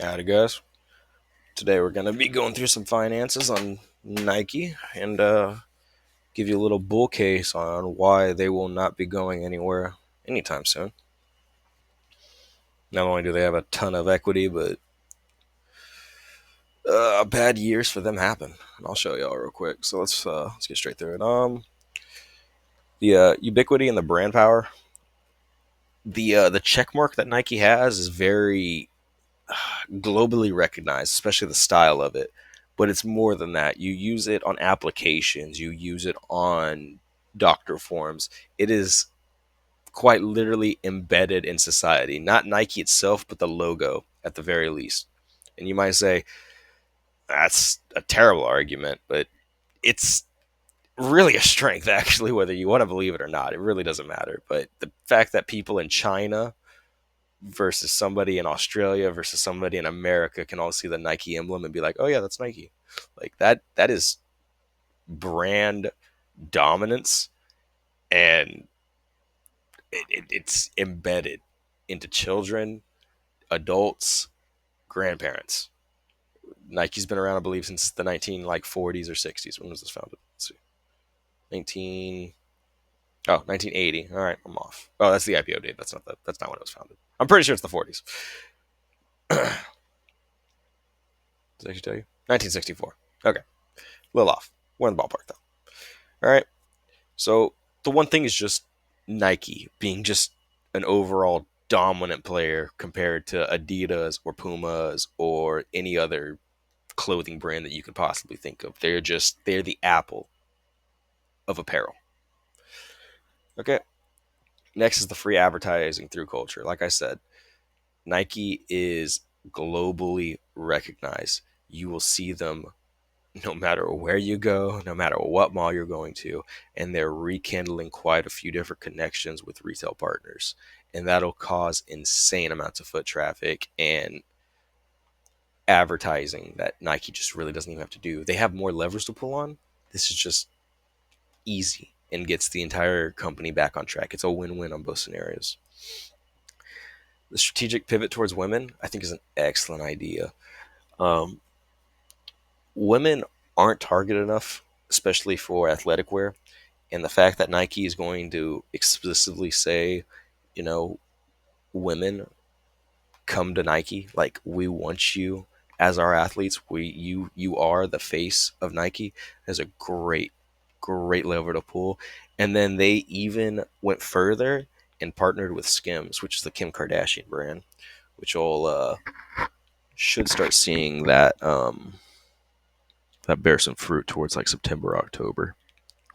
Howdy, guys. Today we're going to be going through some finances on Nike and give you a little bull case on why they will not be going anywhere anytime soon. Not only do they have a ton of equity, but bad years for them happen. And I'll show y'all real quick. So let's get straight through it. The ubiquity and the brand power. The check mark that Nike has is very globally recognized, especially the style of it. But it's more than that. You use it on applications, you use it on doctor forms. It is quite literally embedded in society. Not Nike itself, but the logo at the very least. And you might say, that's a terrible argument, but it's really a strength, actually, whether you want to believe it or not. It really doesn't matter. But the fact that people in China versus somebody in Australia versus somebody in America can all see the Nike emblem and be like, "Oh yeah, that's Nike." Like that is brand dominance, and it's embedded into children, adults, grandparents. Nike's been around, I believe, since the 1940s or 60s. When was this founded? Let's see, 19 oh 1980. All right, I'm off. Oh, that's the IPO date. That's not when it was founded. I'm pretty sure it's the 40s. Did I actually tell you? 1964. Okay, a little off. We're in the ballpark though. All right. So the one thing is just Nike being just an overall dominant player compared to Adidas or Pumas or any other clothing brand that you could possibly think of. They're the Apple of apparel. Okay. Next is the free advertising through culture. Like I said, Nike is globally recognized. You will see them no matter where you go, no matter what mall you're going to, and they're rekindling quite a few different connections with retail partners. And that'll cause insane amounts of foot traffic and advertising that Nike just really doesn't even have to do. They have more levers to pull on. This is just easy and gets the entire company back on track. It's a win-win on both scenarios. The strategic pivot towards women, I think, is an excellent idea. Um, Women aren't targeted enough, especially for athletic wear. And the fact that Nike is going to explicitly say, you know, women come to Nike, like we want you as our athletes. You are the face of Nike. Is a great lever to pull. And then they even went further and partnered with Skims, which is the Kim Kardashian brand, which will should start seeing that bear some fruit towards like September, October.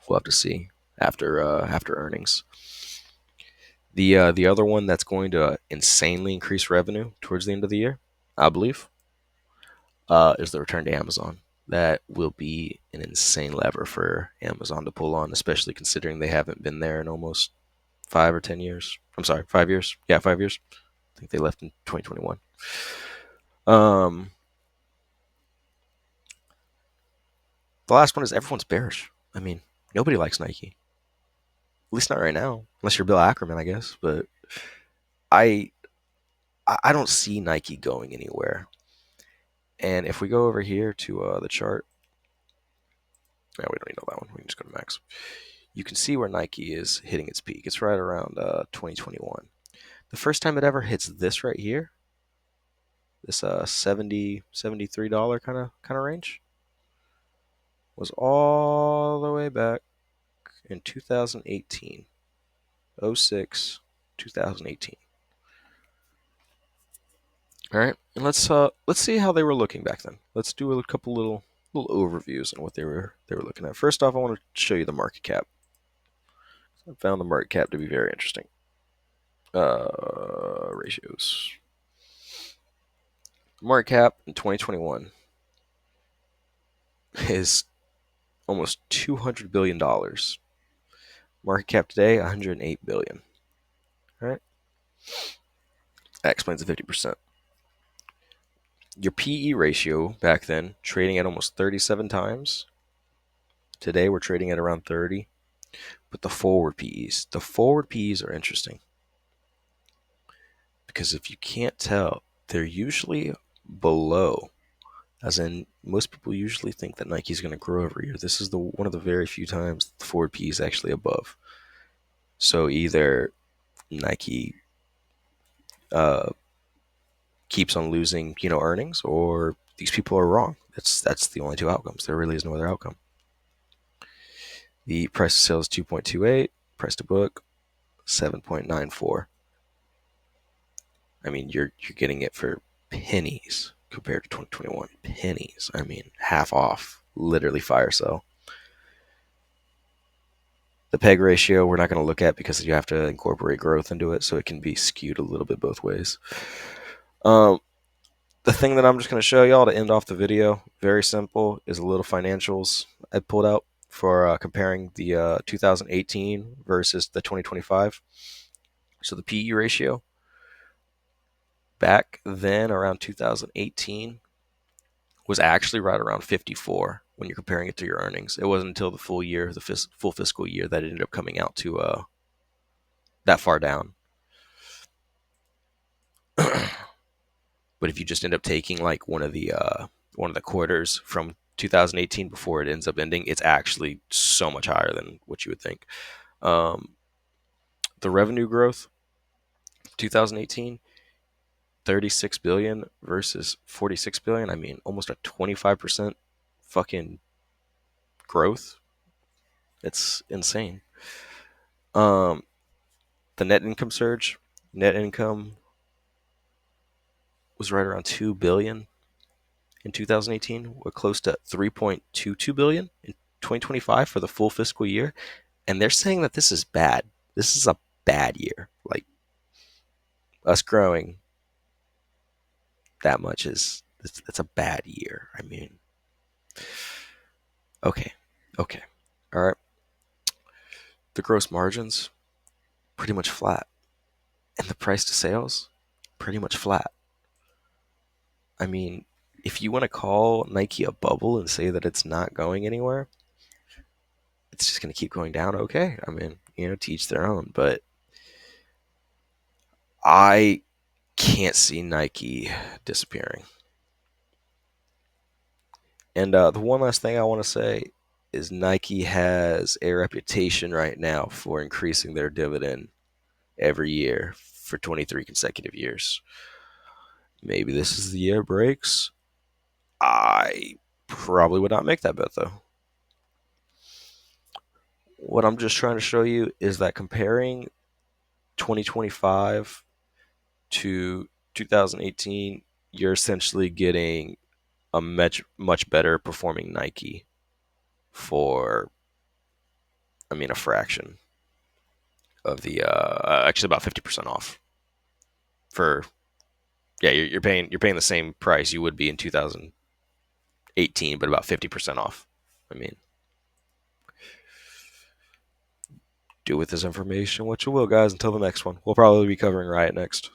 We'll have to see after earnings. The other one that's going to insanely increase revenue towards the end of the year, I believe, is the return to Amazon. That will be an insane lever for Amazon to pull on, especially considering they haven't been there in almost 5 or 10 years. I'm sorry, 5 years. Yeah, 5 years. I think they left in 2021. Um, the last one is everyone's bearish. I mean, nobody likes Nike. At least not right now, unless you're Bill Ackerman, I guess. But I I don't see Nike going anywhere. And if we go over here to the chart, yeah, we don't need to know that one. We can just go to max. You can see where Nike is hitting its peak. It's right around 2021. The first time it ever hits this right here, this 70 $73 kind of range, was all the way back in 2018, 06, 2018. All right, and let's see how they were looking back then. Let's do a couple little overviews on what they were looking at. First off, I want to show you the market cap. I found the market cap to be very interesting. Ratios. Market cap in 2021 is almost $200 billion. Market cap today, 108 billion. All right, that explains the 50%. Your PE ratio back then trading at almost 37 times. Today we're trading at around 30. But the forward PEs are interesting because if you can't tell, they're usually below. As in, most people usually think that Nike's going to grow every year. This is the one of the very few times the forward P is actually above. So either Nike uh, keeps on losing, earnings, or these people are wrong. That's the only two outcomes. There really is no other outcome. The price of sales is 2.28, price to book 7.94. I mean, you're getting it for pennies compared to 2021. Pennies. I mean, half off. Literally fire sale. The peg ratio we're not going to look at because you have to incorporate growth into it, so it can be skewed a little bit both ways. Um, the thing that I'm just going to show y'all to end off the video, very simple, is a little financials I pulled out for comparing the 2018 versus the 2025. So the PE ratio back then around 2018 was actually right around 54 when you're comparing it to your earnings. It wasn't until the full year, the full fiscal year, that it ended up coming out to that far down. But if you just end up taking like one of the quarters from 2018 before it ends up ending, it's actually so much higher than what you would think. Um, the revenue growth, 2018, 36 billion versus 46 billion. I mean, almost a 25% fucking growth. It's insane. Um, the net income surge, net income was right around 2 billion in 2018. We're close to 3.22 billion in 2025 for the full fiscal year, and they're saying that this is bad. This is a bad year. Like, us growing that much is it's a bad year. I mean, okay, okay, all right. The gross margins pretty much flat, and the price to sales pretty much flat. I mean, if you want to call Nike a bubble and say that it's not going anywhere, it's just going to keep going down. Okay, I mean, to each their own. But I can't see Nike disappearing. And the one last thing I want to say is Nike has a reputation right now for increasing their dividend every year for 23 consecutive years. Maybe this is the year it breaks. I probably would not make that bet though. What I'm just trying to show you is that comparing 2025 to 2018, you're essentially getting a much better performing Nike for, I mean, a fraction of the actually about 50% off for, yeah, you're paying the same price you would be in 2018, but about 50% off. I mean, do with this information what you will, guys. Until the next one, we'll probably be covering Riot next.